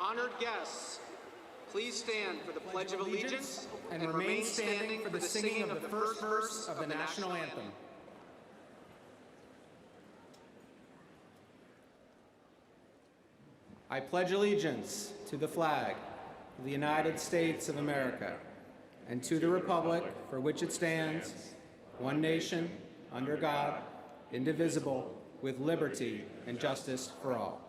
Honored guests, please stand for the Pledge of Allegiance and remain standing for the singing of the first verse of the national anthem. I pledge allegiance to the flag of the United States of America and to the republic for which it stands, one nation, under God, indivisible, with liberty and justice for all.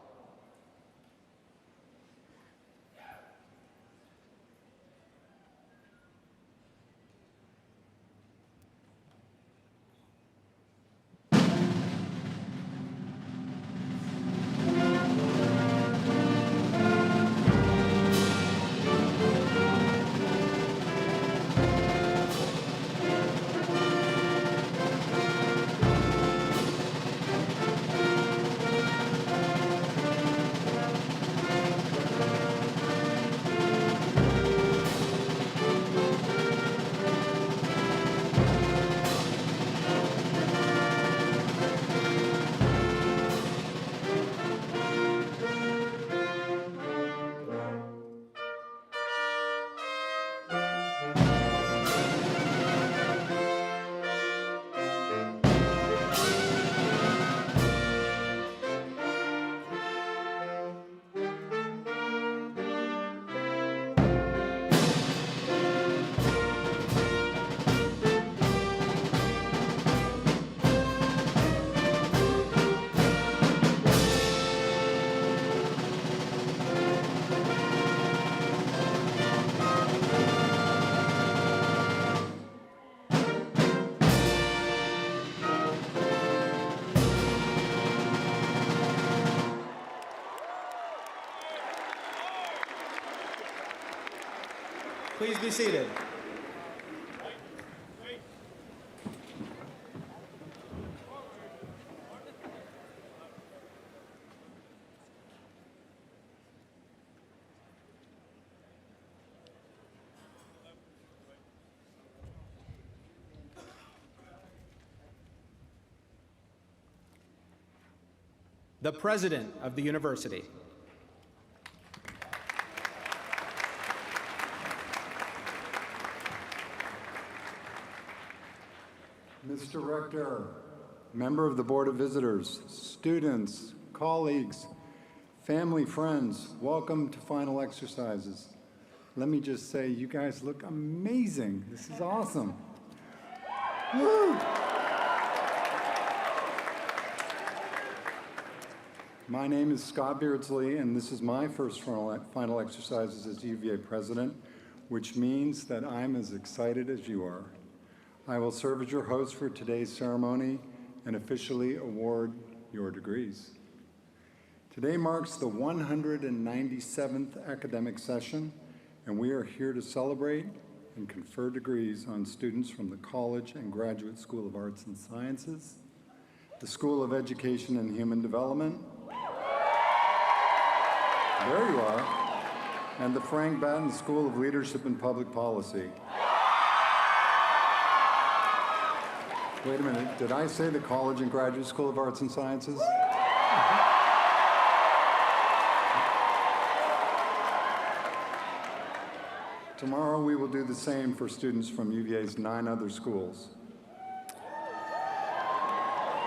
Please be seated. The President of the University. Mr. Rector, member of the Board of Visitors, students, colleagues, family, friends, welcome to final exercises. Let me just say, you guys look amazing. This is awesome. Woo! My name is Scott Beardsley, and this is my first final exercises as UVA president, which means that I'm as excited as you are. I will serve as your host for today's ceremony and officially award your degrees. Today marks the 197th academic session, and we are here to celebrate and confer degrees on students from the College and Graduate School of Arts and Sciences, the School of Education and Human Development, there you are, and the Frank Batten School of Leadership and Public Policy. Wait a minute, did I say the College and Graduate School of Arts and Sciences? Tomorrow we will do the same for students from UVA's 9 other schools.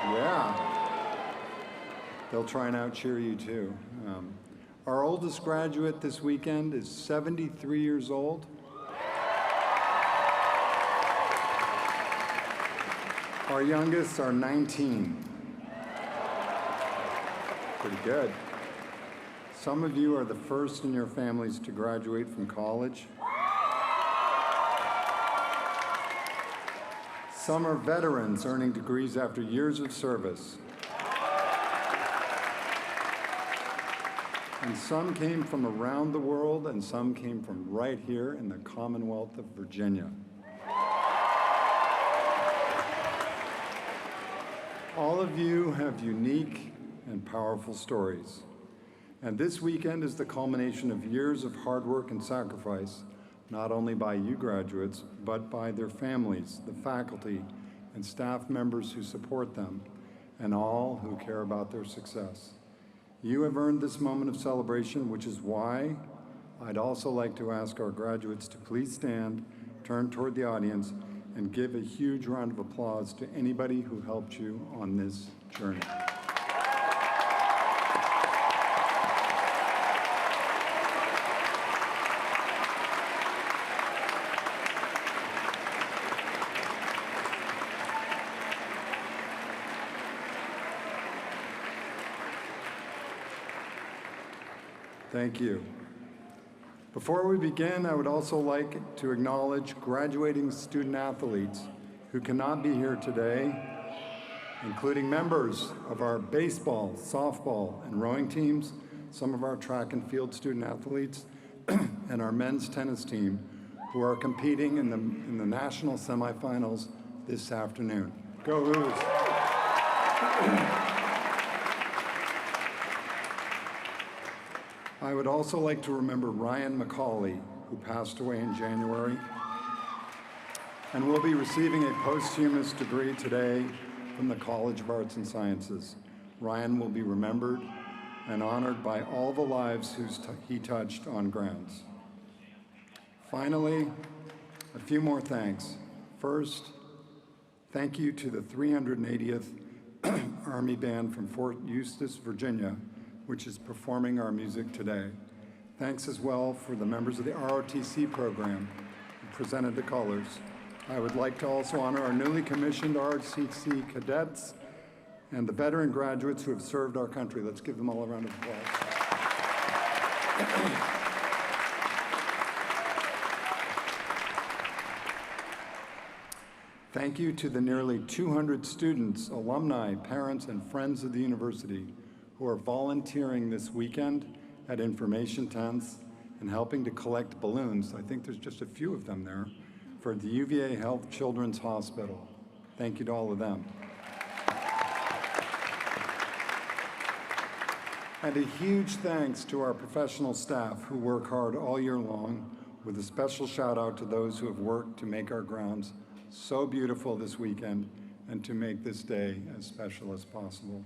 Yeah. They'll try and out-cheer you too. Our oldest graduate this weekend is 73 years old. Our youngest are 19. Pretty good. Some of you are the first in your families to graduate from college. Some are veterans earning degrees after years of service. And some came from around the world, and some came from right here in the Commonwealth of Virginia. All of you have unique and powerful stories. And this weekend is the culmination of years of hard work and sacrifice, not only by you graduates, but by their families, the faculty, and staff members who support them, and all who care about their success. You have earned this moment of celebration, which is why I'd also like to ask our graduates to please stand, turn toward the audience, and give a huge round of applause to anybody who helped you on this journey. Thank you. Before we begin, I would also like to acknowledge graduating student athletes who cannot be here today, including members of our baseball, softball, and rowing teams, some of our track and field student athletes, and our men's tennis team who are competing in the national semifinals this afternoon. Go Hoos! I would also like to remember Ryan McCauley, who passed away in January, and will be receiving a posthumous degree today from the College of Arts and Sciences. Ryan will be remembered and honored by all the lives he touched on grounds. Finally, a few more thanks. First, thank you to the 380th Army Band from Fort Eustis, Virginia, which is performing our music today. Thanks as well for the members of the ROTC program who presented the colors. I would like to also honor our newly commissioned ROTC cadets and the veteran graduates who have served our country. Let's give them all a round of applause. Thank you to the nearly 200 students, alumni, parents, and friends of the university who are volunteering this weekend at information tents and helping to collect balloons. I think there's just a few of them there for the UVA Health Children's Hospital. Thank you to all of them. And a huge thanks to our professional staff who work hard all year long, with a special shout out to those who have worked to make our grounds so beautiful this weekend and to make this day as special as possible.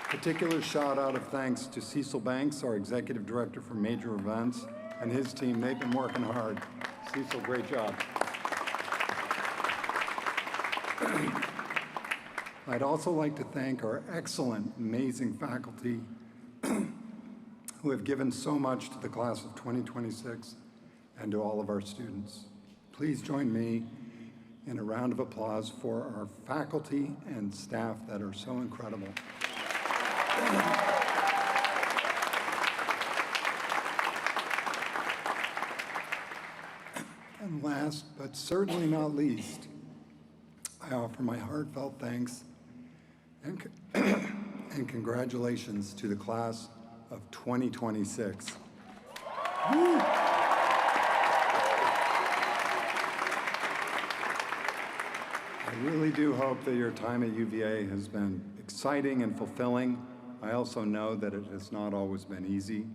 Particular shout out of thanks to Cecil Banks, our Executive Director for Major Events, and his team. They've been working hard. Cecil, great job. I'd also like to thank our excellent, amazing faculty who have given so much to the class of 2026 and to all of our students. Please join me in a round of applause for our faculty and staff that are so incredible. And last, but certainly not least, I offer my heartfelt thanks and congratulations to the class of 2026. Woo! I really do hope that your time at UVA has been exciting and fulfilling. I also know that it has not always been easy.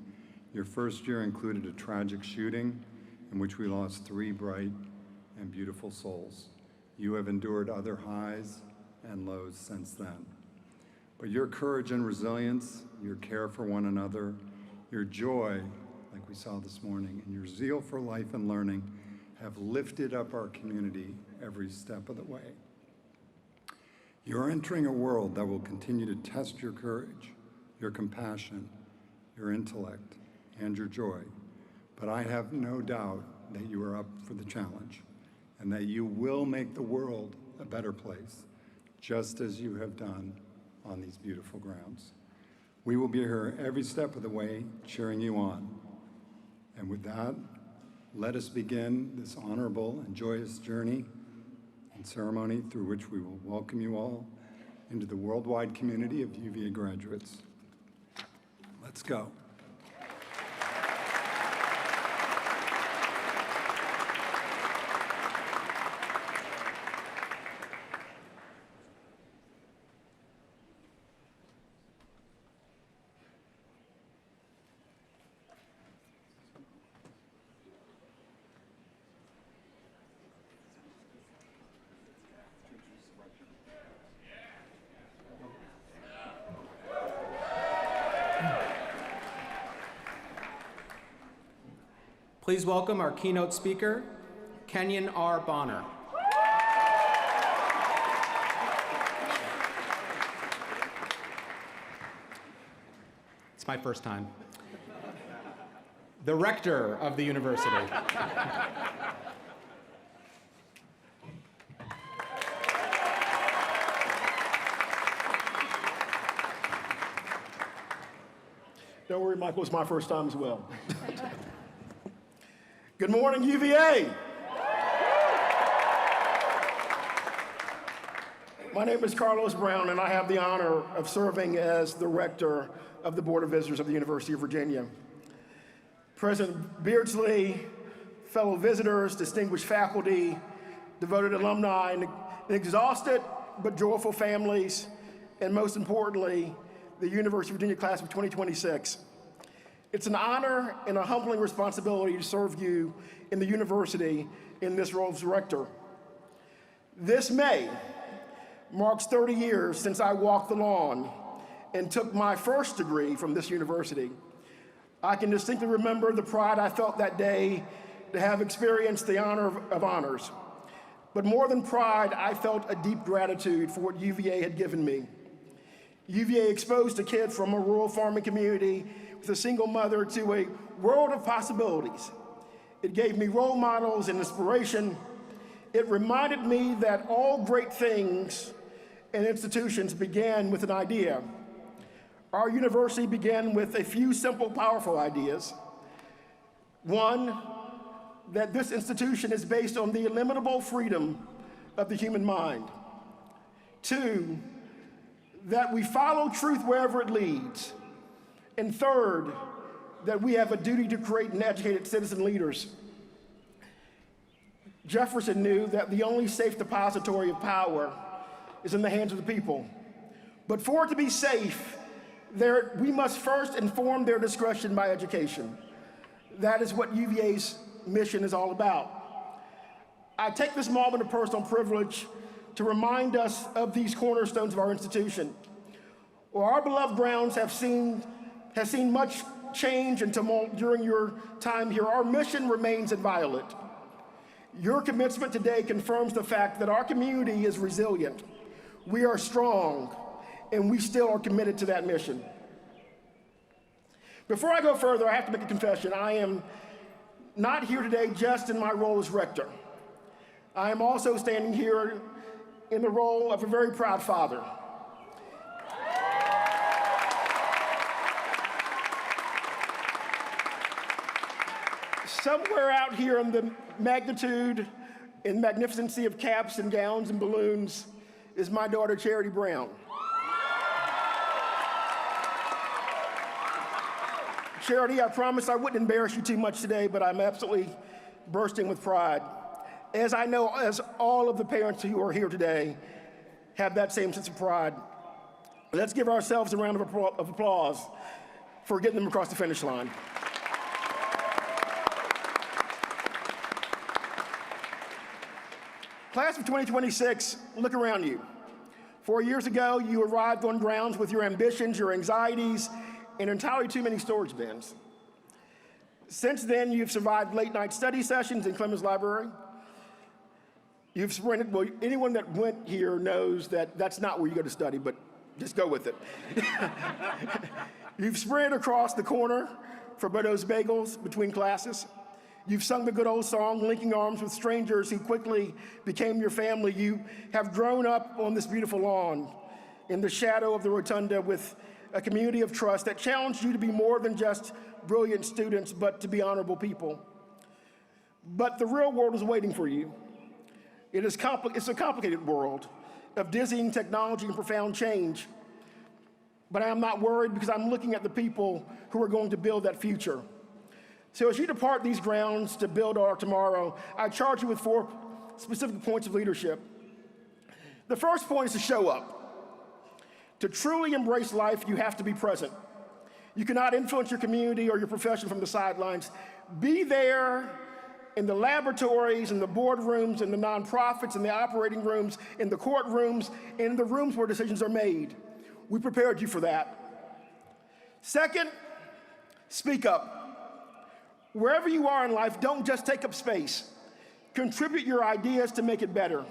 Your first year included a tragic shooting in which we lost 3 bright and beautiful souls. You have endured other highs and lows since then. But your courage and resilience, your care for one another, your joy, like we saw this morning, and your zeal for life and learning have lifted up our community every step of the way. You're entering a world that will continue to test your courage, your compassion, your intellect, and your joy. But I have no doubt that you are up for the challenge and that you will make the world a better place, just as you have done on these beautiful grounds. We will be here every step of the way, cheering you on. And with that, let us begin this honorable and joyous journey and ceremony through which we will welcome you all into the worldwide community of UVA graduates. Let's go. Please welcome our keynote speaker, Kenyon R. Bonner. It's my first time. The Rector of the university. Don't worry, Michael, it's my first time as well. Good morning, UVA. My name is Carlos Brown, and I have the honor of serving as the Rector of the Board of Visitors of the University of Virginia. President Beardsley, fellow visitors, distinguished faculty, devoted alumni, and exhausted but joyful families, and most importantly, the University of Virginia class of 2026. It's an honor and a humbling responsibility to serve you in the university in this role as rector. This May marks 30 years since I walked the lawn and took my first degree from this university. I can distinctly remember the pride I felt that day to have experienced the honor of honors. But more than pride, I felt a deep gratitude for what UVA had given me. UVA exposed a kid from a rural farming community with a single mother to a world of possibilities. It gave me role models and inspiration. It reminded me that all great things and institutions began with an idea. Our university began with a few simple, powerful ideas. One, that this institution is based on the illimitable freedom of the human mind. Two, that we follow truth wherever it leads. And third, that we have a duty to create and educated citizen leaders. Jefferson knew that the only safe depository of power is in the hands of the people. But for it to be safe, we must first inform their discretion by education. That is what UVA's mission is all about. I take this moment of personal privilege to remind us of these cornerstones of our institution. While our beloved grounds have seen much change and tumult during your time here, our mission remains inviolate. Your commencement today confirms the fact that our community is resilient. We are strong, and we still are committed to that mission. Before I go further, I have to make a confession. I am not here today just in my role as rector. I am also standing here in the role of a very proud father. Somewhere out here in the magnitude and magnificency of caps and gowns and balloons is my daughter, Charity Brown. Charity, I promised I wouldn't embarrass you too much today, but I'm absolutely bursting with pride. As I know, as all of the parents who are here today have that same sense of pride. Let's give ourselves a round of applause for getting them across the finish line. Class of 2026, look around you. 4 years ago, you arrived on grounds with your ambitions, your anxieties, and entirely too many storage bins. Since then, you've survived late-night study sessions in Clemens Library. You've sprinted, well, anyone that went here knows that that's not where you go to study, but just go with it. You've sprinted across the corner for Bodo's Bagels between classes. You've sung the good old song, linking arms with strangers who quickly became your family. You have grown up on this beautiful lawn in the shadow of the rotunda with a community of trust that challenged you to be more than just brilliant students, but to be honorable people. But the real world is waiting for you. It's a complicated world of dizzying technology and profound change. But I am not worried because I'm looking at the people who are going to build that future. So as you depart these grounds to build our tomorrow, I charge you with 4 specific points of leadership. The first point is to show up. To truly embrace life, you have to be present. You cannot influence your community or your profession from the sidelines. Be there in the laboratories, in the boardrooms, in the nonprofits, in the operating rooms, in the courtrooms, in the rooms where decisions are made. We prepared you for that. Second, speak up. Wherever you are in life, don't just take up space. Contribute your ideas to make it better.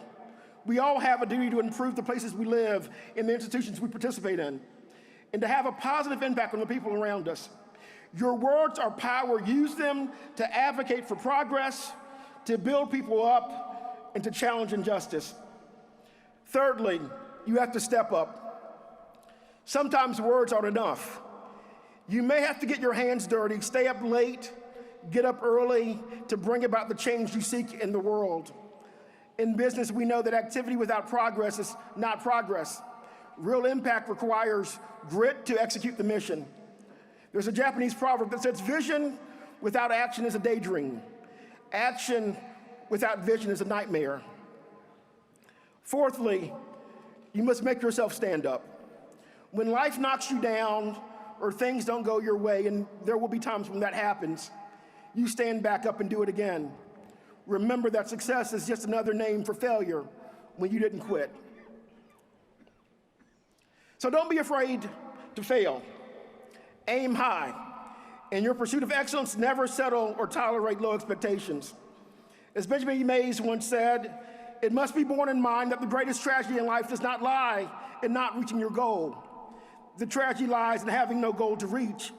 We all have a duty to improve the places we live and the institutions we participate in, and to have a positive impact on the people around us. Your words are power. Use them to advocate for progress, to build people up, and to challenge injustice. Thirdly, you have to step up. Sometimes words aren't enough. You may have to get your hands dirty, stay up late, get up early to bring about the change you seek in the world. In business, we know that activity without progress is not progress. Real impact requires grit to execute the mission. There's a Japanese proverb that says, vision without action is a daydream. Action without vision is a nightmare. Fourthly, you must make yourself stand up. When life knocks you down or things don't go your way, and there will be times when that happens, you stand back up and do it again. Remember that success is just another name for failure when you didn't quit. So don't be afraid to fail. Aim high. In your pursuit of excellence, never settle or tolerate low expectations. As Benjamin E. Mays once said, it must be borne in mind that the greatest tragedy in life does not lie in not reaching your goal. The tragedy lies in having no goal to reach.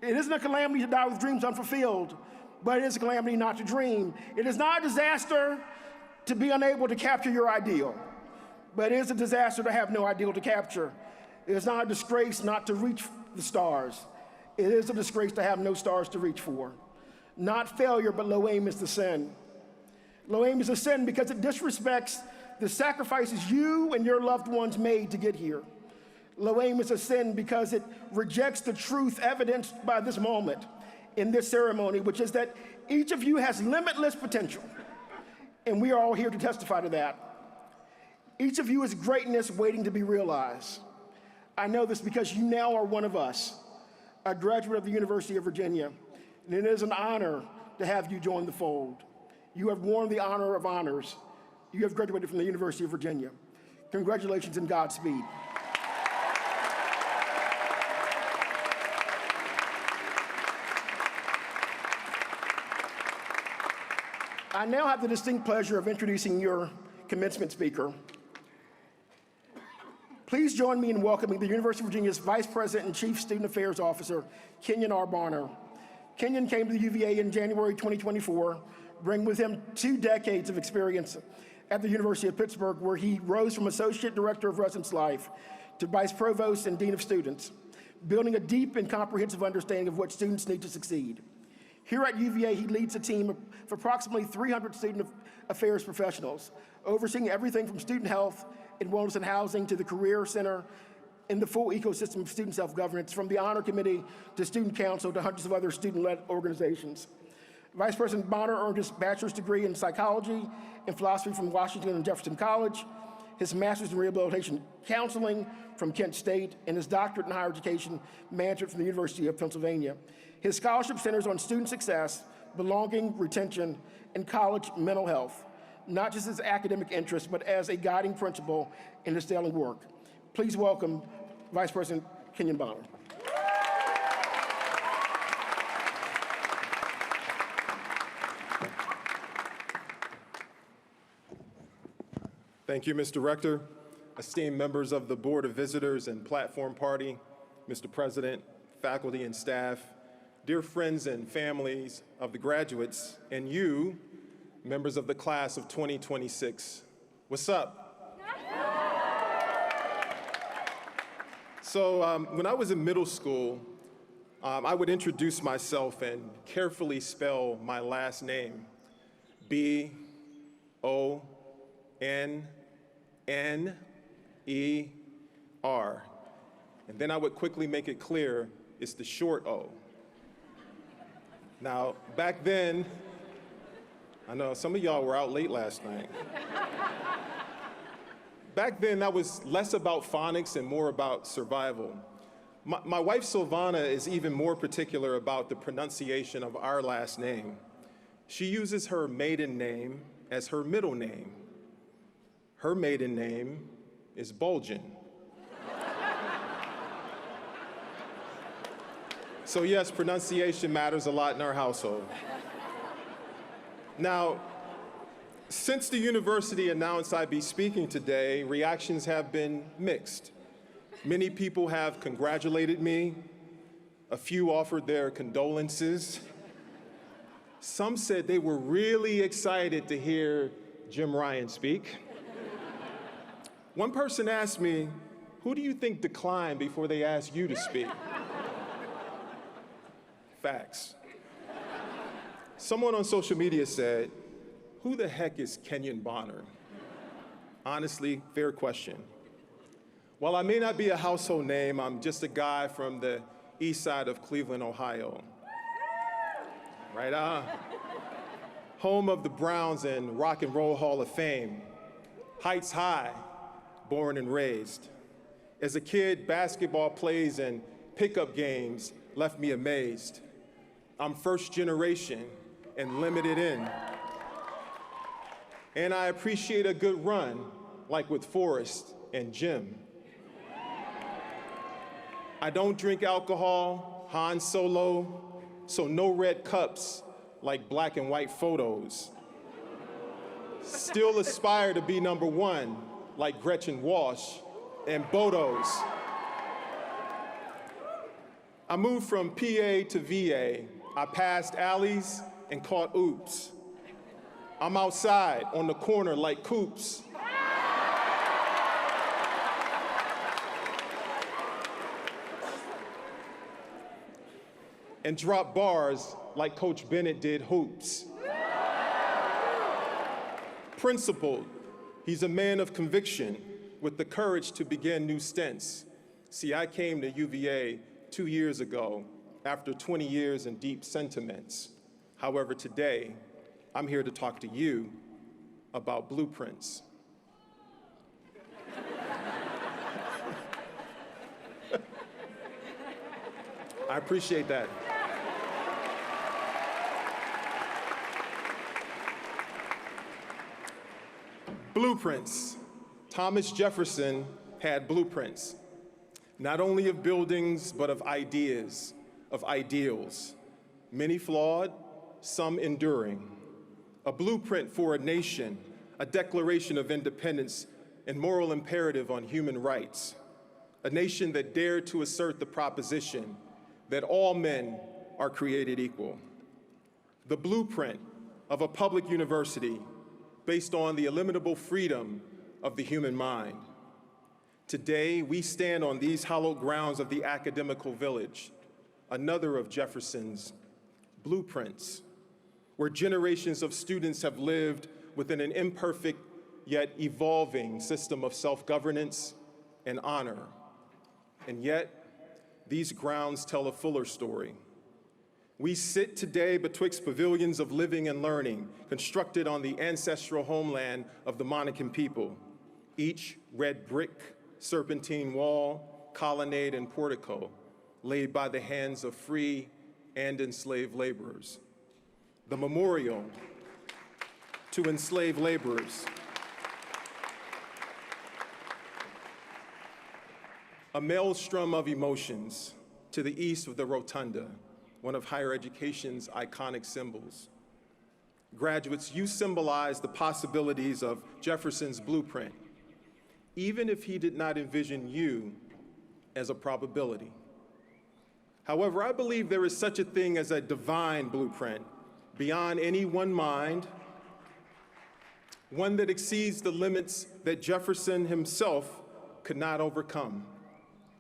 It isn't a calamity to die with dreams unfulfilled, but it is a calamity not to dream. It is not a disaster to be unable to capture your ideal, but it is a disaster to have no ideal to capture. It is not a disgrace not to reach the stars. It is a disgrace to have no stars to reach for. Not failure, but low aim is the sin. Low aim is a sin because it disrespects the sacrifices you and your loved ones made to get here. Low aim is a sin because it rejects the truth evidenced by this moment in this ceremony, which is that each of you has limitless potential, and we are all here to testify to that. Each of you is greatness waiting to be realized. I know this because you now are one of us, a graduate of the University of Virginia, and it is an honor to have you join the fold. You have worn the honor of honors. You have graduated from the University of Virginia. Congratulations and Godspeed. I now have the distinct pleasure of introducing your commencement speaker. Please join me in welcoming the University of Virginia's Vice President and Chief Student Affairs Officer, Kenyon R. Bonner. Kenyon came to the UVA in January 2024, bringing with him 2 decades of experience at the University of Pittsburgh, where he rose from Associate Director of Residence Life to Vice Provost and Dean of Students, building a deep and comprehensive understanding of what students need to succeed. Here at UVA, he leads a team of approximately 300 student affairs professionals, overseeing everything from student health and wellness and housing to the Career Center and the full ecosystem of student self-governance, from the Honor Committee to Student Council to hundreds of other student-led organizations. Vice President Bonner earned his bachelor's degree in psychology and philosophy from Washington and Jefferson College, his master's in rehabilitation counseling from Kent State, and his doctorate in higher education management from the University of Pennsylvania. His scholarship centers on student success, belonging, retention, and college mental health, not just as academic interests, but as a guiding principle in his daily work. Please welcome Vice President Kenyon Bonner. Thank you, Mr. Rector, esteemed members of the Board of Visitors and Platform Party, Mr. President, faculty and staff, dear friends and families of the graduates, and you, members of the class of 2026. What's up? So when I was in middle school, I would introduce myself and carefully spell my last name, B-O-N-N-E-R. And then I would quickly make it clear it's the short O. Now, back then, I know some of y'all were out late last night. Back then, that was less about phonics and more about survival. My wife, Silvana, is even more particular about the pronunciation of our last name. She uses her maiden name as her middle name. Her maiden name is Bulgin. So yes, pronunciation matters a lot in our household. Now, since the university announced I'd be speaking today, reactions have been mixed. Many people have congratulated me. A few offered their condolences. Some said they were really excited to hear Jim Ryan speak. One person asked me, "Who do you think declined before they asked you to speak?" Facts. Someone on social media said, "Who the heck is Kenyon Bonner?" Honestly, fair question. While I may not be a household name, I'm just a guy from the east side of Cleveland, Ohio. Right on. Home of the Browns and Rock and Roll Hall of Fame. Heights high, born and raised. As a kid, basketball plays and pickup games left me amazed. I'm first generation and limited in. And I appreciate a good run, like with Forrest and Jim. I don't drink alcohol, Han Solo, so no red cups like black and white photos. Still aspire to be number one, like Gretchen Walsh and Bodos. I moved from PA to VA. I passed alleys and caught oops. I'm outside on the corner like Coops. And drop bars like Coach Bennett did hoops. Principled, he's a man of conviction with the courage to begin new stints. See, I came to UVA 2 years ago after 20 years in deep sentiments. However, today, I'm here to talk to you about blueprints. I appreciate that. Blueprints. Thomas Jefferson had blueprints, not only of buildings, but of ideas, of ideals, many flawed, some enduring. A blueprint for a nation, a declaration of independence and moral imperative on human rights. A nation that dared to assert the proposition that all men are created equal. The blueprint of a public university based on the illimitable freedom of the human mind. Today, we stand on these hallowed grounds of the academical village, another of Jefferson's blueprints, where generations of students have lived within an imperfect yet evolving system of self-governance and honor. And yet, these grounds tell a fuller story. We sit today betwixt pavilions of living and learning, constructed on the ancestral homeland of the Monacan people, each red brick, serpentine wall, colonnade, and portico, laid by the hands of free and enslaved laborers. The memorial to enslaved laborers. A maelstrom of emotions to the east of the Rotunda, one of higher education's iconic symbols. Graduates, you symbolize the possibilities of Jefferson's blueprint, even if he did not envision you as a probability. However, I believe there is such a thing as a divine blueprint beyond any one mind, one that exceeds the limits that Jefferson himself could not overcome.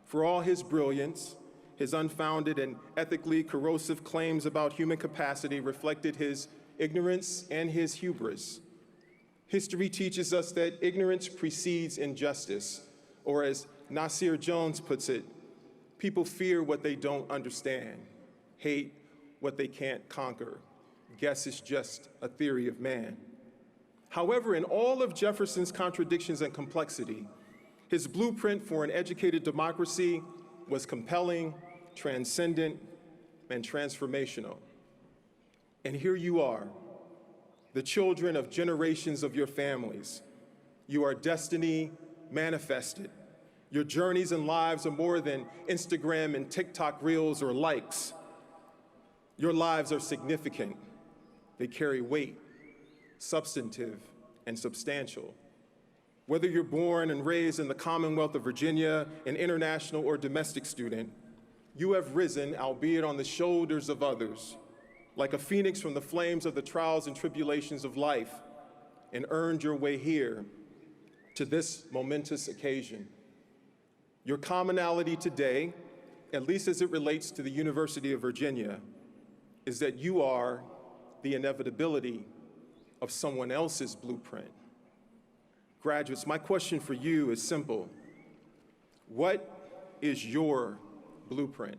For all his brilliance, his unfounded and ethically corrosive claims about human capacity reflected his ignorance and his hubris. History teaches us that ignorance precedes injustice, or as Nasir Jones puts it, people fear what they don't understand, hate what they can't conquer. Guess it's just a theory of man. However, in all of Jefferson's contradictions and complexity, his blueprint for an educated democracy was compelling, transcendent, and transformational. And here you are, the children of generations of your families. You are destiny manifested. Your journeys and lives are more than Instagram and TikTok reels or likes. Your lives are significant. They carry weight, substantive and substantial. Whether you're born and raised in the Commonwealth of Virginia, an international or domestic student, you have risen, albeit on the shoulders of others, like a phoenix from the flames of the trials and tribulations of life, and earned your way here to this momentous occasion. Your commonality today, at least as it relates to the University of Virginia, is that you are the inevitability of someone else's blueprint. Graduates, my question for you is simple. What is your blueprint?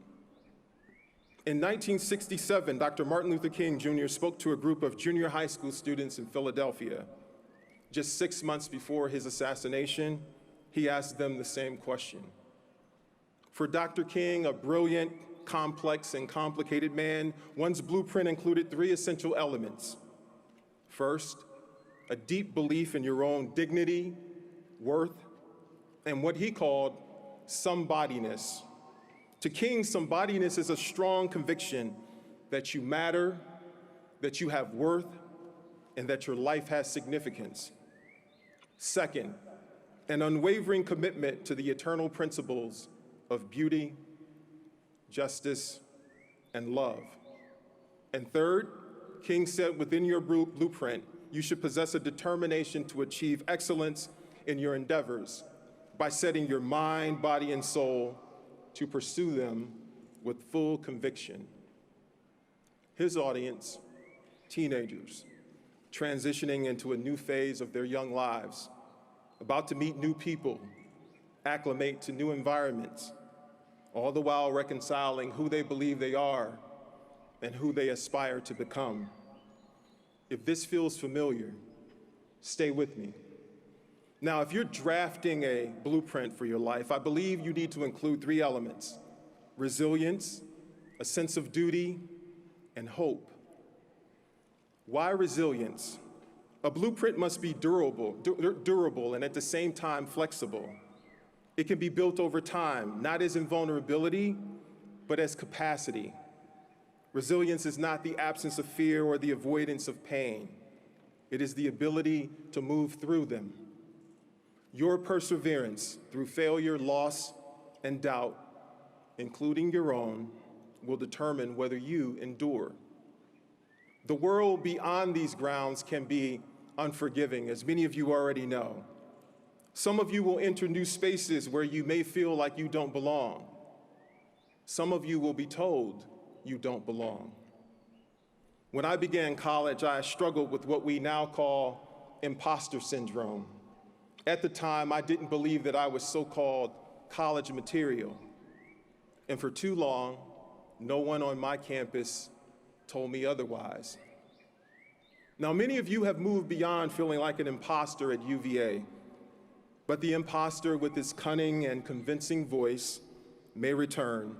In 1967, Dr. Martin Luther King Jr. spoke to a group of junior high school students in Philadelphia. Just 6 months before his assassination, he asked them the same question. For Dr. King, a brilliant, complex, and complicated man, one's blueprint included 3 essential elements. First, a deep belief in your own dignity, worth, and what he called somebodyness. To King, somebodyness is a strong conviction that you matter, that you have worth, and that your life has significance. Second, an unwavering commitment to the eternal principles of beauty, justice, and love. And third, King said within your blueprint, you should possess a determination to achieve excellence in your endeavors by setting your mind, body, and soul to pursue them with full conviction. His audience, teenagers, transitioning into a new phase of their young lives, about to meet new people, acclimate to new environments, all the while reconciling who they believe they are and who they aspire to become. If this feels familiar, stay with me. Now, if you're drafting a blueprint for your life, I believe you need to include 3 elements: resilience, a sense of duty, and hope. Why resilience? A blueprint must be durable and at the same time flexible. It can be built over time, not as invulnerability, but as capacity. Resilience is not the absence of fear or the avoidance of pain. It is the ability to move through them. Your perseverance through failure, loss, and doubt, including your own, will determine whether you endure. The world beyond these grounds can be unforgiving, as many of you already know. Some of you will enter new spaces where you may feel like you don't belong. Some of you will be told you don't belong. When I began college, I struggled with what we now call imposter syndrome. At the time, I didn't believe that I was so-called college material. And for too long, no one on my campus told me otherwise. Now, many of you have moved beyond feeling like an imposter at UVA, but the imposter with his cunning and convincing voice may return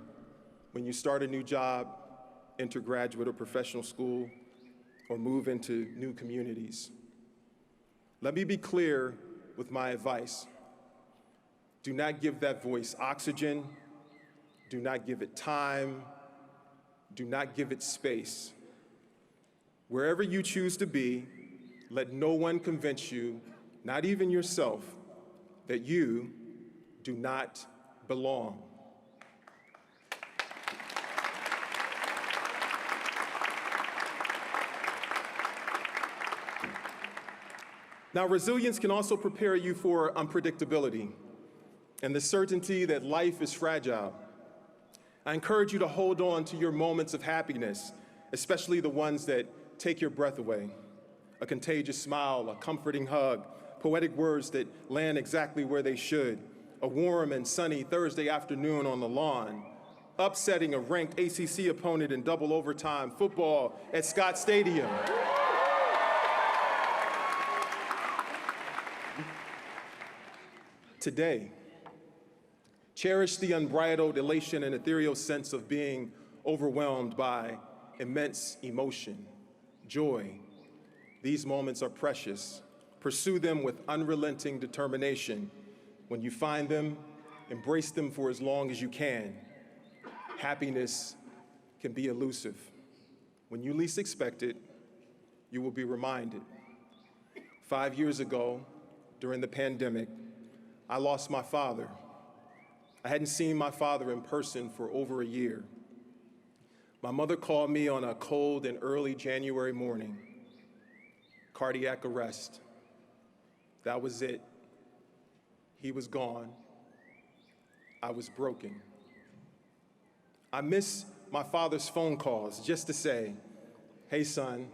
when you start a new job, enter graduate or professional school, or move into new communities. Let me be clear with my advice. Do not give that voice oxygen. Do not give it time. Do not give it space. Wherever you choose to be, let no one convince you, not even yourself, that you do not belong. Now, resilience can also prepare you for unpredictability and the certainty that life is fragile. I encourage you to hold on to your moments of happiness, especially the ones that take your breath away. A contagious smile, a comforting hug, poetic words that land exactly where they should, a warm and sunny Thursday afternoon on the lawn, upsetting a ranked ACC opponent in double overtime, football at Scott Stadium. Today, cherish the unbridled elation and ethereal sense of being overwhelmed by immense emotion, joy. These moments are precious. Pursue them with unrelenting determination. When you find them, embrace them for as long as you can. Happiness can be elusive. When you least expect it, you will be reminded. 5 years ago, during the pandemic, I lost my father. I hadn't seen my father in person for over a year. My mother called me on a cold and early January morning. Cardiac arrest. That was it. He was gone. I was broken. I miss my father's phone calls just to say, "Hey son,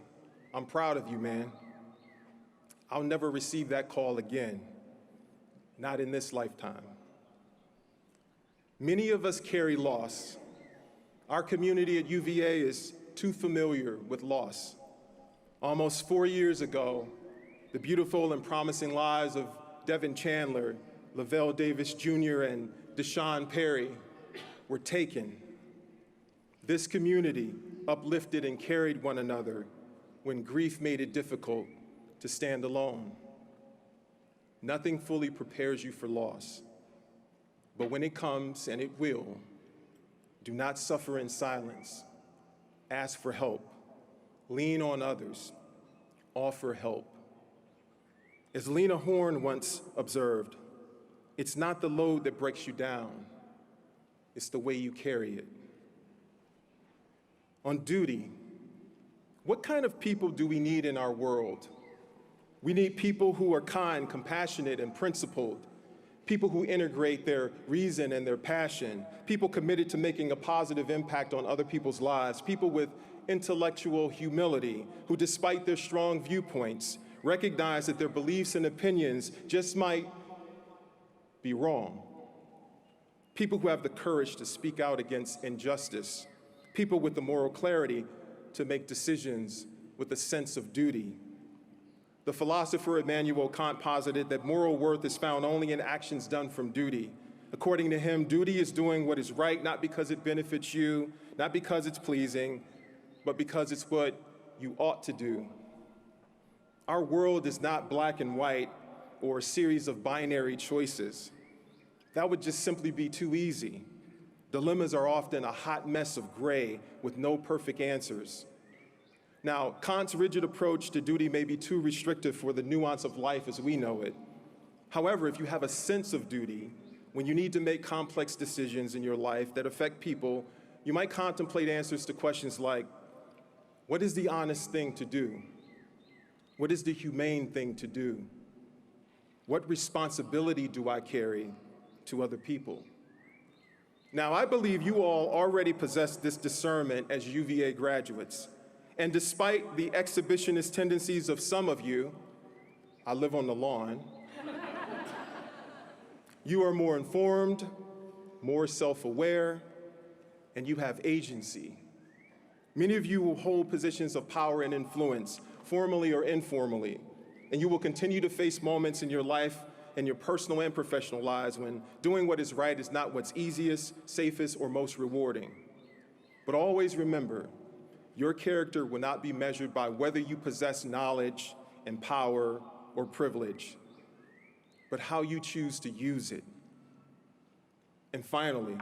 I'm proud of you, man." I'll never receive that call again, not in this lifetime. Many of us carry loss. Our community at UVA is too familiar with loss. Almost 4 years ago, the beautiful and promising lives of Devin Chandler, Lavelle Davis Jr., and Deshaun Perry were taken. This community uplifted and carried one another when grief made it difficult to stand alone. Nothing fully prepares you for loss, but when it comes, and it will, do not suffer in silence. Ask for help. Lean on others. Offer help. As Lena Horne once observed, it's not the load that breaks you down, it's the way you carry it. On duty, what kind of people do we need in our world? We need people who are kind, compassionate, and principled, people who integrate their reason and their passion, people committed to making a positive impact on other people's lives, people with intellectual humility, who despite their strong viewpoints, recognize that their beliefs and opinions just might be wrong. People who have the courage to speak out against injustice, people with the moral clarity to make decisions with a sense of duty. The philosopher Immanuel Kant posited that moral worth is found only in actions done from duty. According to him, duty is doing what is right, not because it benefits you, not because it's pleasing, but because it's what you ought to do. Our world is not black and white or a series of binary choices. That would just simply be too easy. Dilemmas are often a hot mess of gray with no perfect answers. Now, Kant's rigid approach to duty may be too restrictive for the nuance of life as we know it. However, if you have a sense of duty, when you need to make complex decisions in your life that affect people, you might contemplate answers to questions like, what is the honest thing to do? What is the humane thing to do? What responsibility do I carry to other people? Now, I believe you all already possess this discernment as UVA graduates. And despite the exhibitionist tendencies of some of you, I live on the lawn, you are more informed, more self-aware, and you have agency. Many of you will hold positions of power and influence, formally or informally, and you will continue to face moments in your life and your personal and professional lives when doing what is right is not what's easiest, safest, or most rewarding. But always remember, your character will not be measured by whether you possess knowledge and power or privilege, but how you choose to use it. And finally,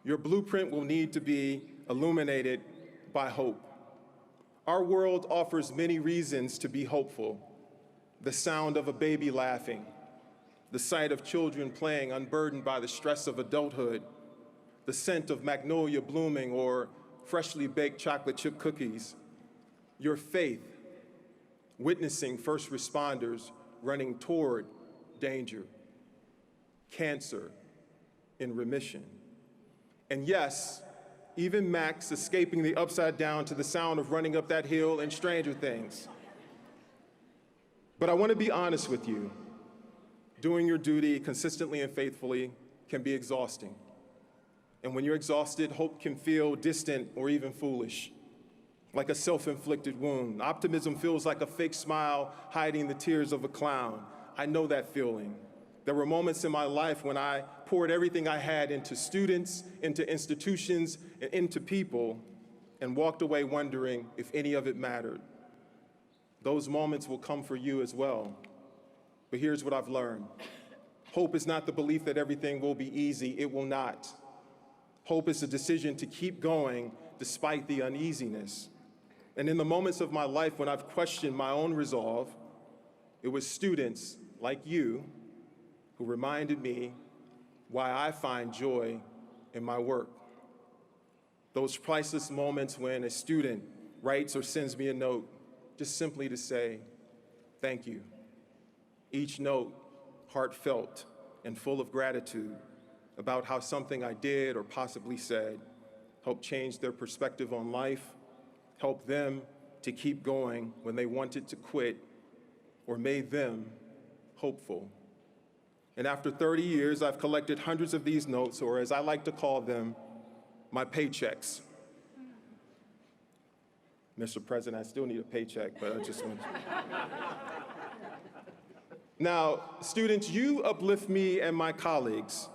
your blueprint will need to be illuminated by hope. Our world offers many reasons to be hopeful. The sound of a baby laughing, the sight of children playing unburdened by the stress of adulthood, the scent of magnolia blooming or freshly baked chocolate chip cookies, your faith, witnessing first responders running toward danger, cancer in remission, and yes, even Max escaping the upside down to the sound of running up that hill in Stranger Things. But I want to be honest with you. Doing your duty consistently and faithfully can be exhausting. And when you're exhausted, hope can feel distant or even foolish, like a self-inflicted wound. Optimism feels like a fake smile hiding the tears of a clown. I know that feeling. There were moments in my life when I poured everything I had into students, into institutions, and into people, and walked away wondering if any of it mattered. Those moments will come for you as well. But here's what I've learned. Hope is not the belief that everything will be easy. It will not. Hope is a decision to keep going despite the uneasiness. And in the moments of my life when I've questioned my own resolve, it was students like you who reminded me why I find joy in my work. Those priceless moments when a student writes or sends me a note just simply to say, thank you. Each note heartfelt and full of gratitude about how something I did or possibly said helped change their perspective on life, helped them to keep going when they wanted to quit, or made them hopeful. And after 30 years, I've collected hundreds of these notes, or as I like to call them, my paychecks. Mr. President, I still need a paycheck, but I just want Now, students, you uplift me and my colleagues.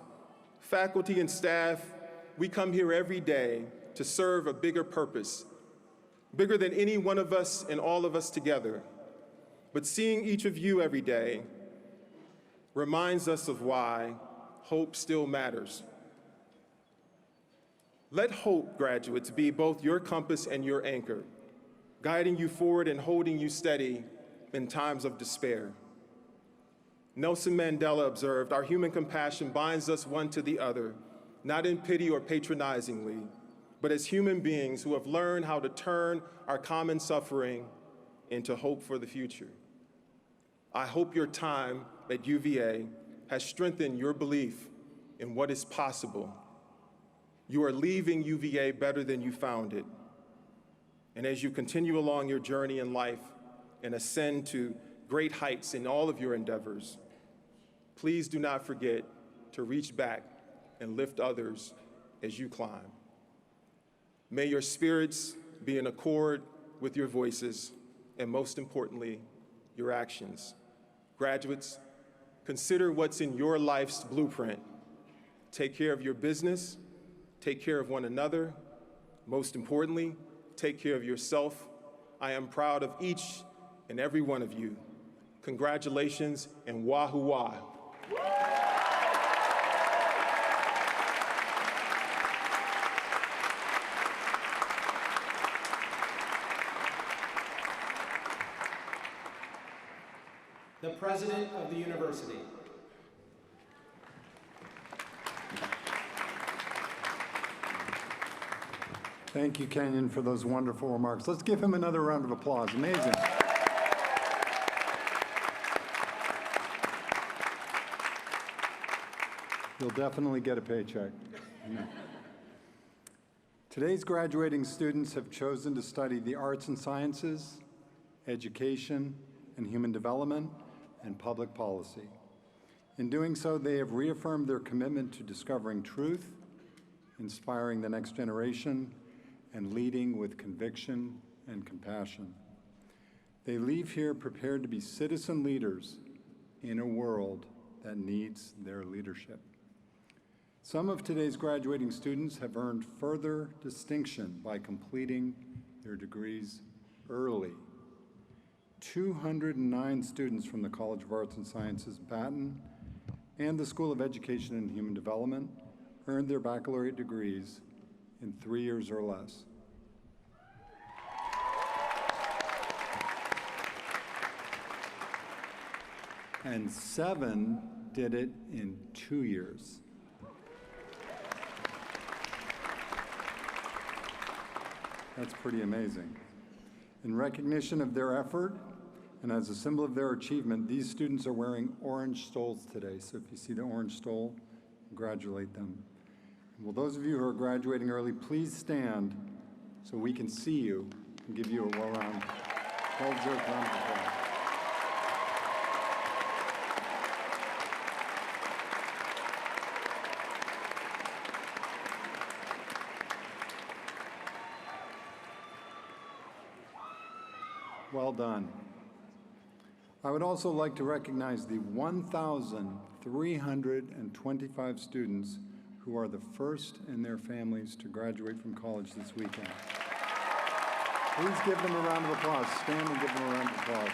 Faculty and staff, we come here every day to serve a bigger purpose, bigger than any one of us and all of us together. But seeing each of you every day reminds us of why hope still matters. Let hope, graduates, be both your compass and your anchor, guiding you forward and holding you steady in times of despair. Nelson Mandela observed, "Our human compassion binds us one to the other, not in pity or patronizingly, but as human beings who have learned how to turn our common suffering into hope for the future." I hope your time at UVA has strengthened your belief in what is possible. You are leaving UVA better than you found it. And as you continue along your journey in life and ascend to great heights in all of your endeavors, please do not forget to reach back and lift others as you climb. May your spirits be in accord with your voices, and most importantly, your actions. Graduates, consider what's in your life's blueprint. Take care of your business, take care of one another, most importantly, take care of yourself. I am proud of each and every one of you. Congratulations and wahoo wah. The President of the University. Thank you, Kenyon, for those wonderful remarks. Let's give him another round of applause. Amazing. You'll definitely get a paycheck. Today's graduating students have chosen to study the arts and sciences, education, and human development, and public policy. In doing so, they have reaffirmed their commitment to discovering truth, inspiring the next generation, and leading with conviction and compassion. They leave here prepared to be citizen leaders in a world that needs their leadership. Some of today's graduating students have earned further distinction by completing their degrees early. 209 students from the College of Arts and Sciences, Baton, and the School of Education and Human Development earned their baccalaureate degrees in 3 years or less. And 7 did it in 2 years. That's pretty amazing. In recognition of their effort and as a symbol of their achievement, these students are wearing orange stoles today. So if you see the orange stole, congratulate them. Will those of you who are graduating early please stand so we can see you and give you a well-deserved round of applause. Well done. I would also like to recognize the 1,325 students who are the first in their families to graduate from college this weekend. Please give them a round of applause. Stand and give them a round of applause.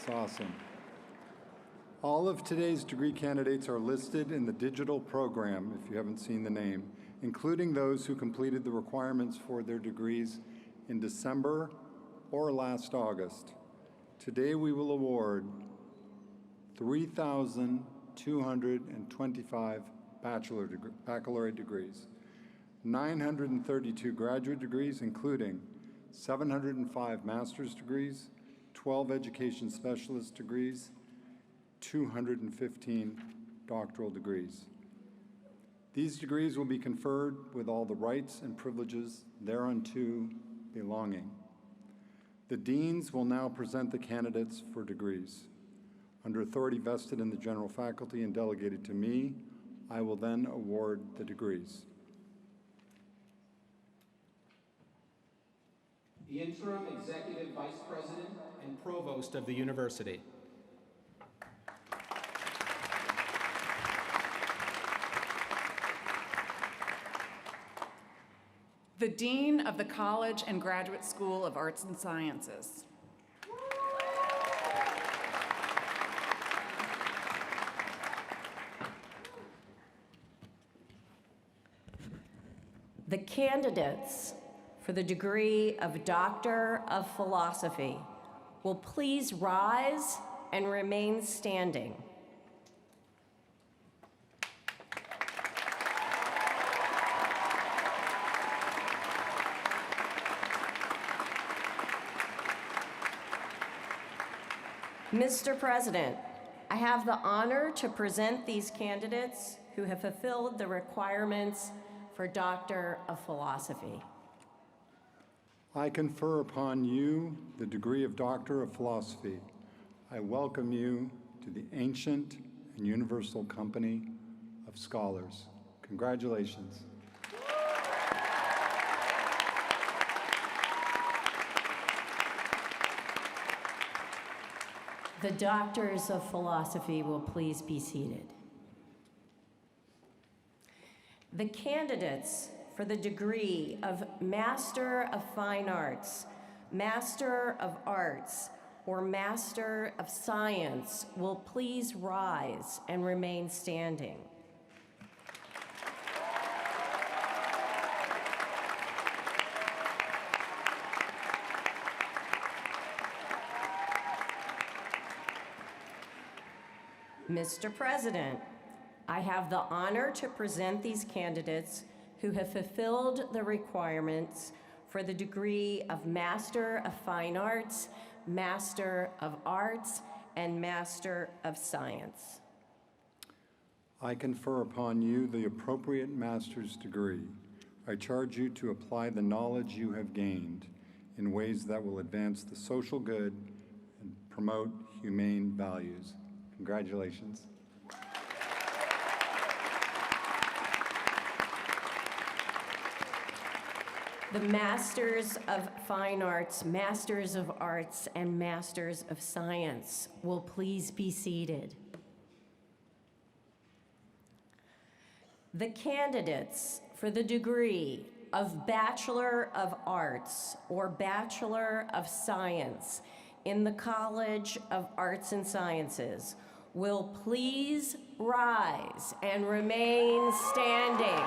That's awesome. All of today's degree candidates are listed in the digital program, if you haven't seen the name, including those who completed the requirements for their degrees in December or last August. Today we will award 3,225 baccalaureate degrees, 932 graduate degrees, including 705 master's degrees, 12 education specialist degrees, 215 doctoral degrees. These degrees will be conferred with all the rights and privileges thereunto belonging. The deans will now present the candidates for degrees. Under authority vested in the general faculty and delegated to me, I will then award the degrees. The interim executive vice president and provost of the university. The Dean of the College and Graduate School of Arts and Sciences. The candidates for the degree of Doctor of Philosophy will please rise and remain standing. Mr. President, I have the honor to present these candidates who have fulfilled the requirements for Doctor of Philosophy. I confer upon you the degree of Doctor of Philosophy. I welcome you to the ancient and universal company of scholars. Congratulations. The Doctors of Philosophy will please be seated. The candidates for the degree of Master of Fine Arts, Master of Arts, or Master of Science will please rise and remain standing. Mr. President, I have the honor to present these candidates who have fulfilled the requirements for the degree of Master of Fine Arts, Master of Arts, and Master of Science. I confer upon you the appropriate master's degree. I charge you to apply the knowledge you have gained in ways that will advance the social good and promote humane values. Congratulations. The Masters of Fine Arts, Masters of Arts, and Masters of Science will please be seated. The candidates for the degree of Bachelor of Arts or Bachelor of Science in the College of Arts and Sciences will please rise and remain standing.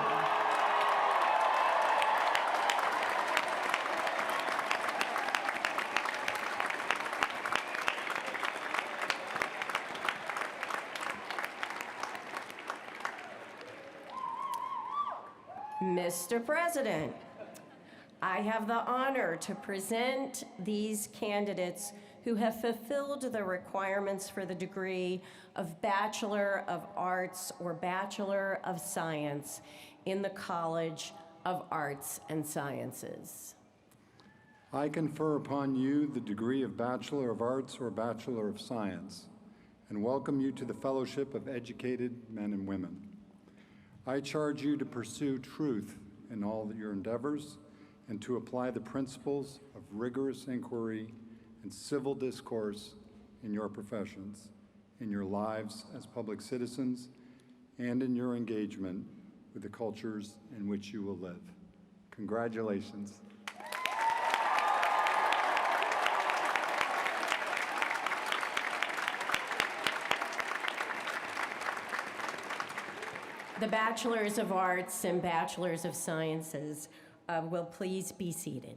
Mr. President, I have the honor to present these candidates who have fulfilled the requirements for the degree of Bachelor of Arts or Bachelor of Science in the College of Arts and Sciences. I confer upon you the degree of Bachelor of Arts or Bachelor of Science and welcome you to the Fellowship of Educated Men and Women. I charge you to pursue truth in all your endeavors and to apply the principles of rigorous inquiry and civil discourse in your professions, in your lives as public citizens, and in your engagement with the cultures in which you will live. Congratulations. the Bachelors of Arts and Bachelors of Sciences will please be seated.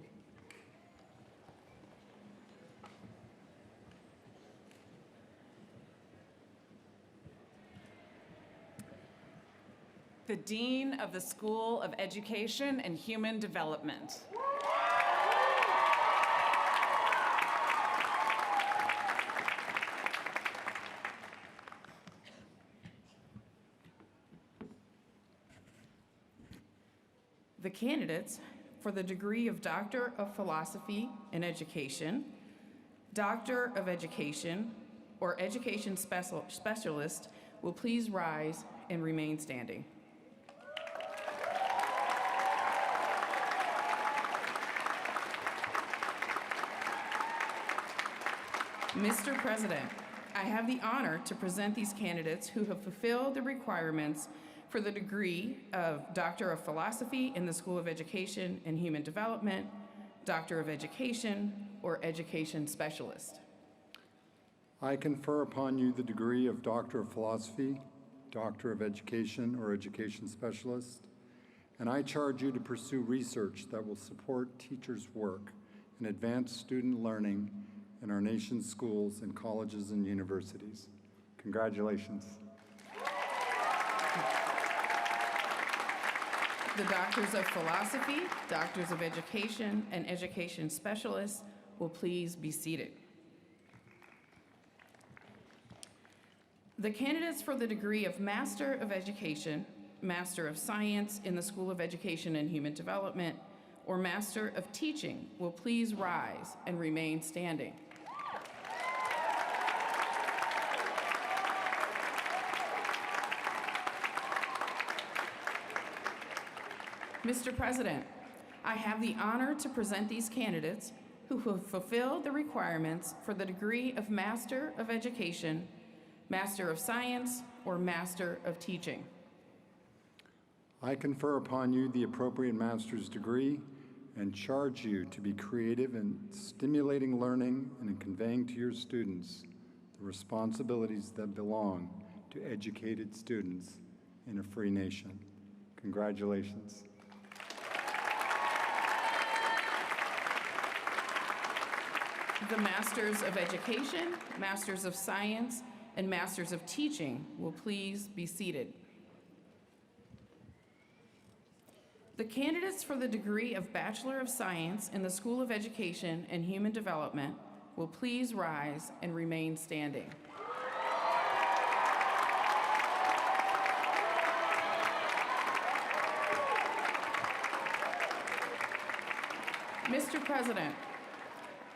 The Dean of the School of Education and Human Development. The candidates for the degree of Doctor of Philosophy in Education, Doctor of Education, or Education Specialist will please rise and remain standing. Mr. President, I have the honor to present these candidates who have fulfilled the requirements for the degree of Doctor of Philosophy in the School of Education and Human Development, Doctor of Education, or Education Specialist. I confer upon you the degree of Doctor of Philosophy, Doctor of Education, or Education Specialist, and I charge you to pursue research that will support teachers' work and advance student learning in our nation's schools and colleges and universities. Congratulations. The Doctors of Philosophy, Doctors of Education, and Education Specialists will please be seated. The candidates for the degree of Master of Education, Master of Science in the School of Education and Human Development, or Master of Teaching will please rise and remain standing. Mr. President, I have the honor to present these candidates who have fulfilled the requirements for the degree of Master of Education, Master of Science, or Master of Teaching. I confer upon you the appropriate master's degree and charge you to be creative in stimulating learning and in conveying to your students the responsibilities that belong to educated students in a free nation. Congratulations. The Masters of Education, Masters of Science, and Masters of Teaching will please be seated. The candidates for the degree of Bachelor of Science in the School of Education and Human Development will please rise and remain standing. Mr. President,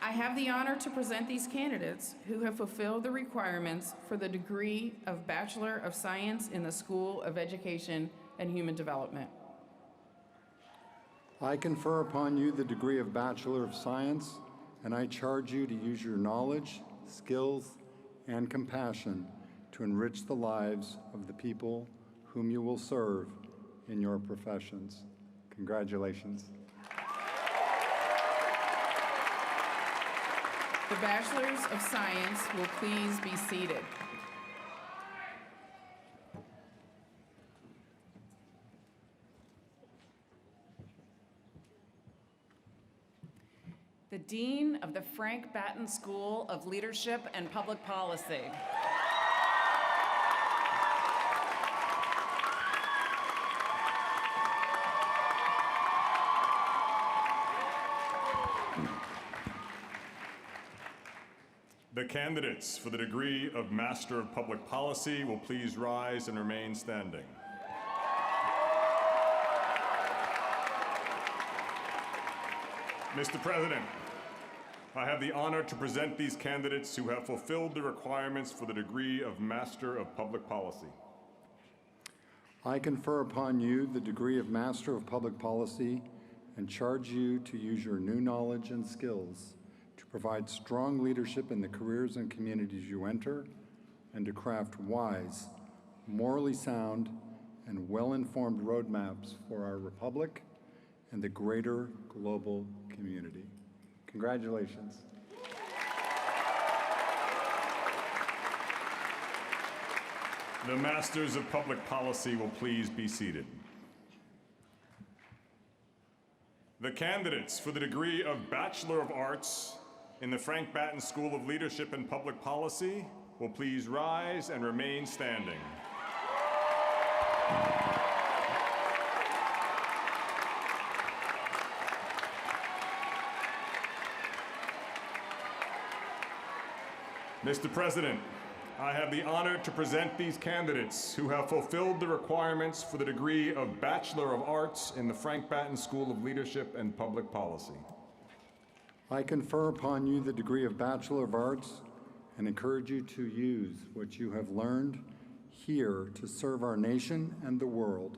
I have the honor to present these candidates who have fulfilled the requirements for the degree of Bachelor of Science in the School of Education and Human Development. I confer upon you the degree of Bachelor of Science, and I charge you to use your knowledge, skills, and compassion to enrich the lives of the people whom you will serve in your professions. Congratulations. The Bachelors of Science will please be seated. The Dean of the Frank Batten School of Leadership and Public Policy. The candidates for the degree of Master of Public Policy will please rise and remain standing. Mr. President, I have the honor to present these candidates who have fulfilled the requirements for the degree of Master of Public Policy. I confer upon you the degree of Master of Public Policy and charge you to use your new knowledge and skills to provide strong leadership in the careers and communities you enter, and to craft wise, morally sound, and well-informed roadmaps for our republic and the greater global community. Congratulations. The Masters of Public Policy will please be seated. The candidates for the degree of Bachelor of Arts in the Frank Batten School of Leadership and Public Policy will please rise and remain standing. Mr. President, I have the honor to present these candidates who have fulfilled the requirements for the degree of Bachelor of Arts in the Frank Batten School of Leadership and Public Policy. I confer upon you the degree of Bachelor of Arts and encourage you to use what you have learned here to serve our nation and the world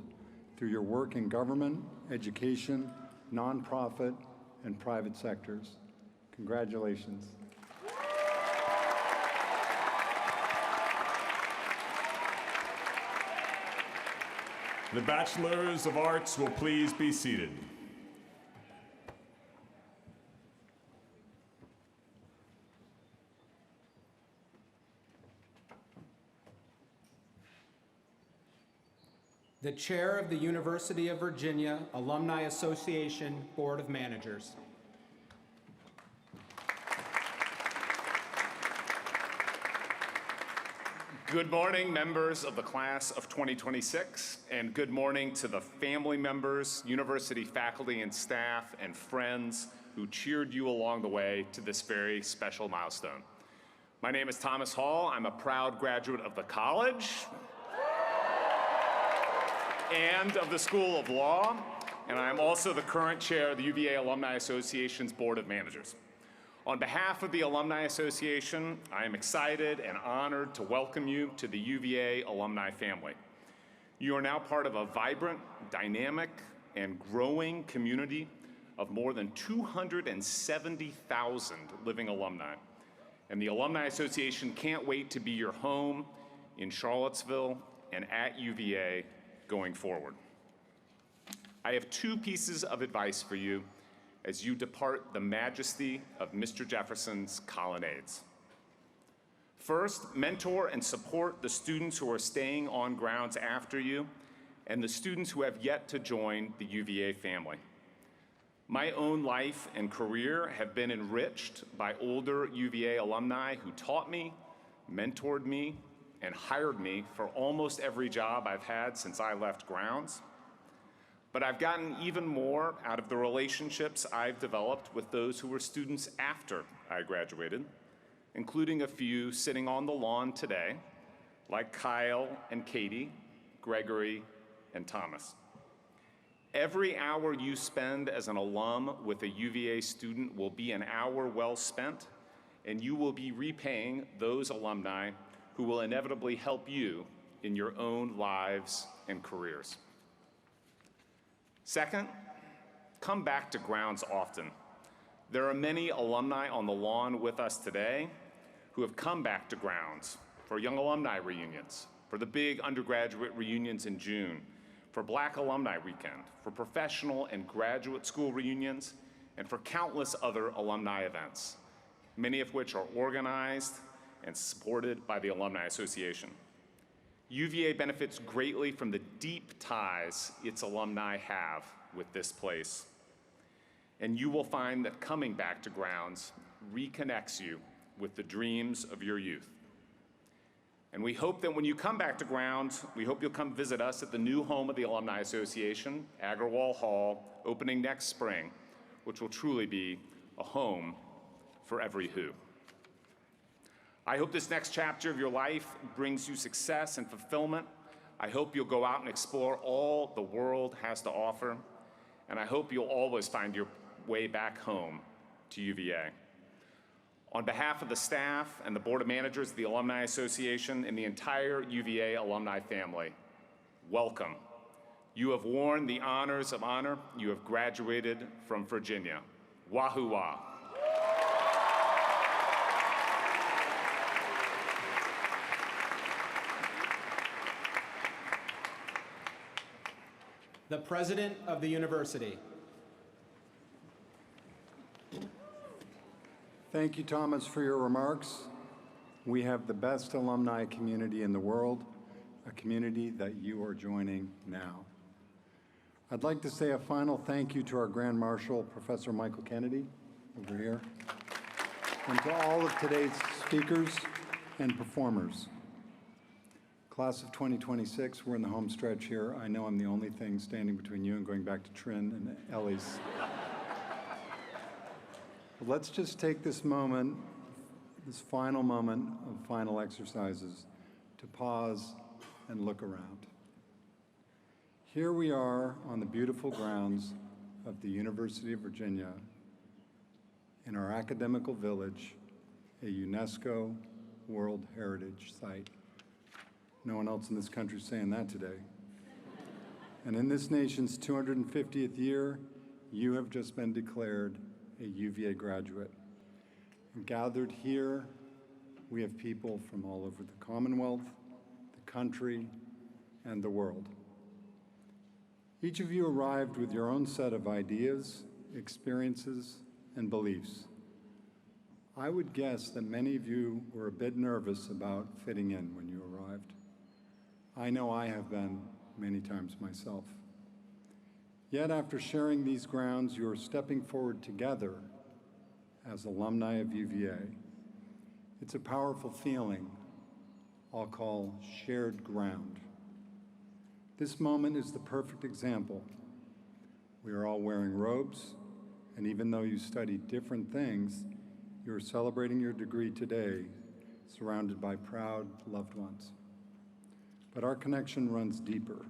through your work in government, education, nonprofit, and private sectors. Congratulations. The Bachelors of Arts will please be seated. The Chair of the University of Virginia Alumni Association Board of Managers. Good morning, members of the class of 2026, and good morning to the family members, university faculty and staff, and friends who cheered you along the way to this very special milestone. My name is Thomas Hall. I'm a proud graduate of the college and of the School of Law, and I am also the current chair of the UVA Alumni Association's Board of Managers. On behalf of the Alumni Association, I am excited and honored to welcome you to the UVA alumni family. You are now part of a vibrant, dynamic, and growing community of more than 270,000 living alumni. And the Alumni Association can't wait to be your home in Charlottesville and at UVA going forward. I have two pieces of advice for you as you depart the majesty of Mr. Jefferson's colonnades. First, mentor and support the students who are staying on grounds after you and the students who have yet to join the UVA family. My own life and career have been enriched by older UVA alumni who taught me, mentored me, and hired me for almost every job I've had since I left grounds. But I've gotten even more out of the relationships I've developed with those who were students after I graduated, including a few sitting on the lawn today, like Kyle and Katie, Gregory, and Thomas. Every hour you spend as an alum with a UVA student will be an hour well spent, and you will be repaying those alumni who will inevitably help you in your own lives and careers. Second, come back to grounds often. There are many alumni on the lawn with us today who have come back to grounds for young alumni reunions, for the big undergraduate reunions in June, for Black Alumni Weekend, for professional and graduate school reunions, and for countless other alumni events, many of which are organized and supported by the Alumni Association. UVA benefits greatly from the deep ties its alumni have with this place. And you will find that coming back to grounds reconnects you with the dreams of your youth. And we hope that when you come back to grounds, we hope you'll come visit us at the new home of the Alumni Association, Aggarwal Hall, opening next spring, which will truly be a home for every who. I hope this next chapter of your life brings you success and fulfillment. I hope you'll go out and explore all the world has to offer. And I hope you'll always find your way back home to UVA. On behalf of the staff and the Board of Managers of the Alumni Association and the entire UVA alumni family, welcome. You have worn the honors of honor. You have graduated from Virginia. Wahoo wah. The President of the University. Thank you, Thomas, for your remarks. We have the best alumni community in the world. a community that you are joining now. I'd like to say a final thank you to our Grand Marshal, Professor Michael Kennedy, over here, and to all of today's speakers and performers. Class of 2026, we're in the home stretch here. I know I'm the only thing standing between you and going back to Trin and Ellie's. But let's just take this moment, this final moment of final exercises, to pause and look around. Here we are on the beautiful grounds of the University of Virginia in our academical village, a UNESCO World Heritage Site. No one else in this country is saying that today. And in this nation's 250th year, you have just been declared a UVA graduate. And gathered here, we have people from all over the Commonwealth, the country, and the world. Each of you arrived with your own set of ideas, experiences, and beliefs. I would guess that many of you were a bit nervous about fitting in when you arrived. I know I have been many times myself. Yet after sharing these grounds, you are stepping forward together as alumni of UVA. It's a powerful feeling I'll call shared ground. This moment is the perfect example. We are all wearing robes, and even though you study different things, you are celebrating your degree today, surrounded by proud loved ones. But our connection runs deeper.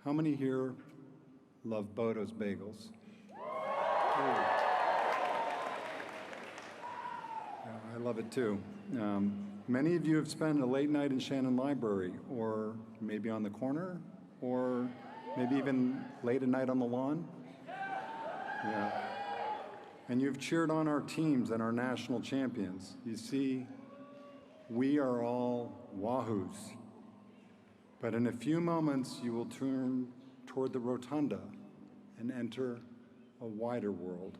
How many here love Bodo's Bagels? Yeah, I love it too. Many of you have spent a late night in Shannon Library, or maybe on the corner, or maybe even late at night on the lawn. Yeah. And you've cheered on our teams and our national champions. You see, we are all Wahoos. But in a few moments, you will turn toward the rotunda and enter a wider world.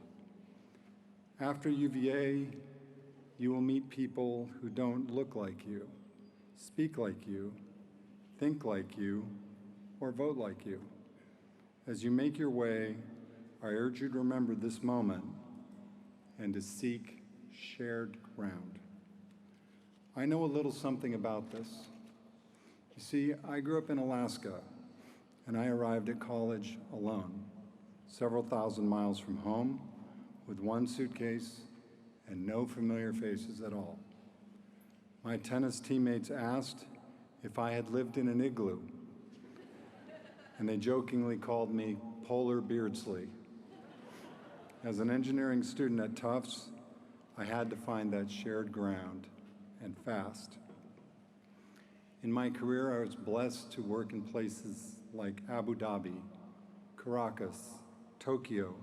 After UVA, you will meet people who don't look like you, speak like you, think like you, or vote like you. As you make your way, I urge you to remember this moment and to seek shared ground. I know a little something about this. You see, I grew up in Alaska, and I arrived at college alone, several thousand miles from home, with one suitcase and no familiar faces at all. My tennis teammates asked if I had lived in an igloo, and they jokingly called me Polar Beardsley. As an engineering student at Tufts, I had to find that shared ground, and fast. In my career, I was blessed to work in places like Abu Dhabi, Caracas, Tokyo,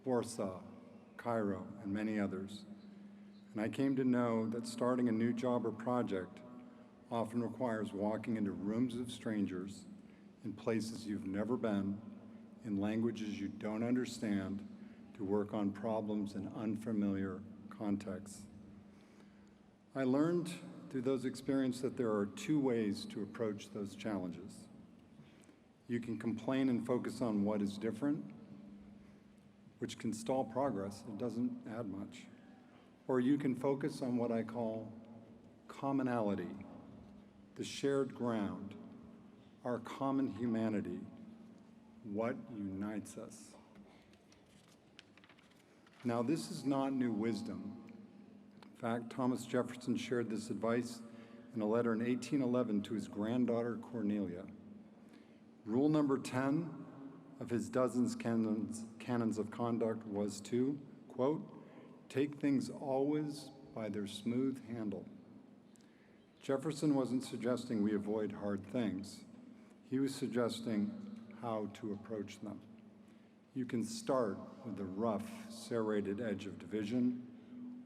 Warsaw, Cairo, and many others. And I came to know that starting a new job or project often requires walking into rooms of strangers, in places you've never been, in languages you don't understand, to work on problems in unfamiliar contexts. I learned through those experiences that there are two ways to approach those challenges. You can complain and focus on what is different, which can stall progress. It doesn't add much. Or you can focus on what I call commonality, the shared ground, our common humanity, what unites us. Now, this is not new wisdom. In fact, Thomas Jefferson shared this advice in a letter in 1811 to his granddaughter Cornelia. Rule number 10 of his dozens canons of conduct was to, quote, take things always by their smooth handle. Jefferson wasn't suggesting we avoid hard things. He was suggesting how to approach them. You can start with the rough, serrated edge of division,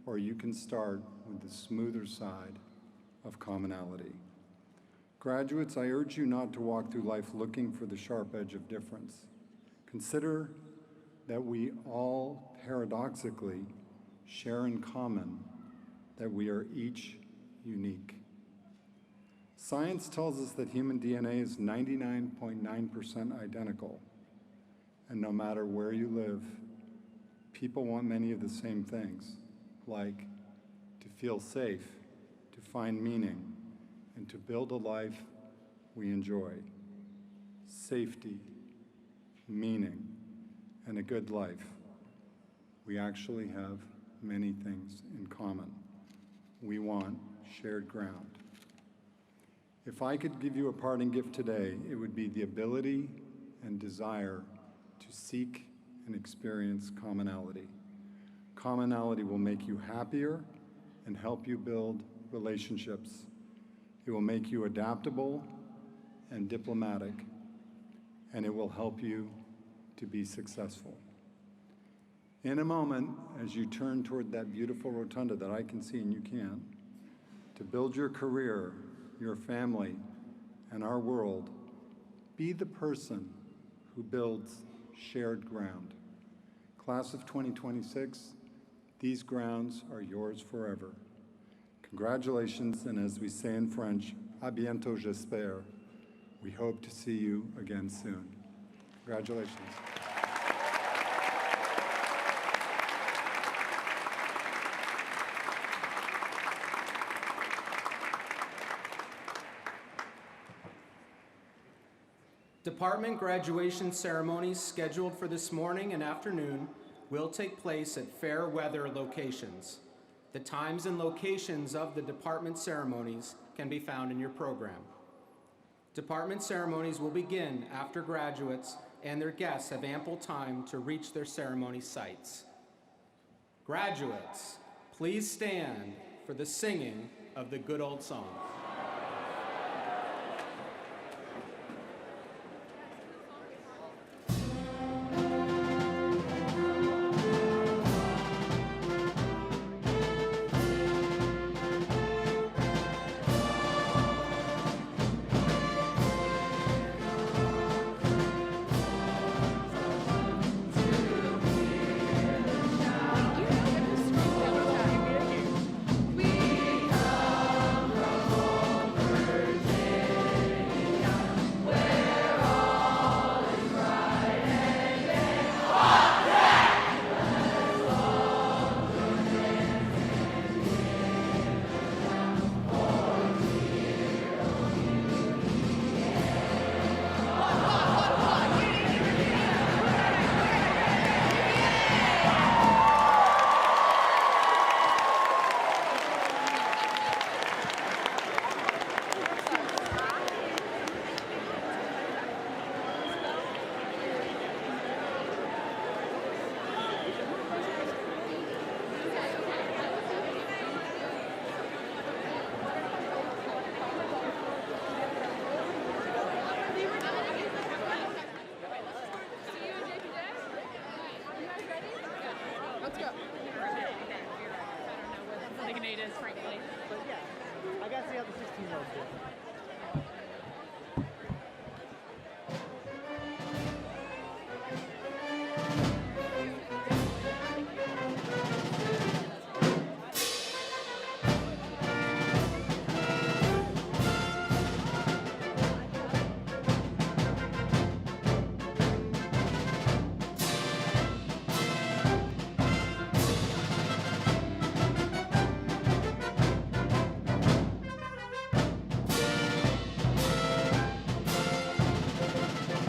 or you can start with the smoother side of commonality. Graduates, I urge you not to walk through life looking for the sharp edge of difference. Consider that we all paradoxically share in common that we are each unique. Science tells us that human DNA is 99.9% identical. And no matter where you live, people want many of the same things, like to feel safe, to find meaning, and to build a life we enjoy. Safety, meaning, and a good life. We actually have many things in common. We want shared ground. If I could give you a parting gift today, it would be the ability and desire to seek and experience commonality. Commonality will make you happier and help you build relationships. It will make you adaptable and diplomatic, and it will help you to be successful. In a moment, as you turn toward that beautiful rotunda that I can see and you can, to build your career, your family, and our world, be the person who builds shared ground. Class of 2026, these grounds are yours forever. Congratulations, and as we say in French, à bientôt j'espère. We hope to see you again soon. Congratulations. Department graduation ceremonies scheduled for this morning and afternoon will take place at fair weather locations. The times and locations of the department ceremonies can be found in your program. Department ceremonies will begin after graduates and their guests have ample time to reach their ceremony sites. Graduates, please stand for the singing of the good old song. Frankly. But yeah, I gotta see how the 16-year-olds do.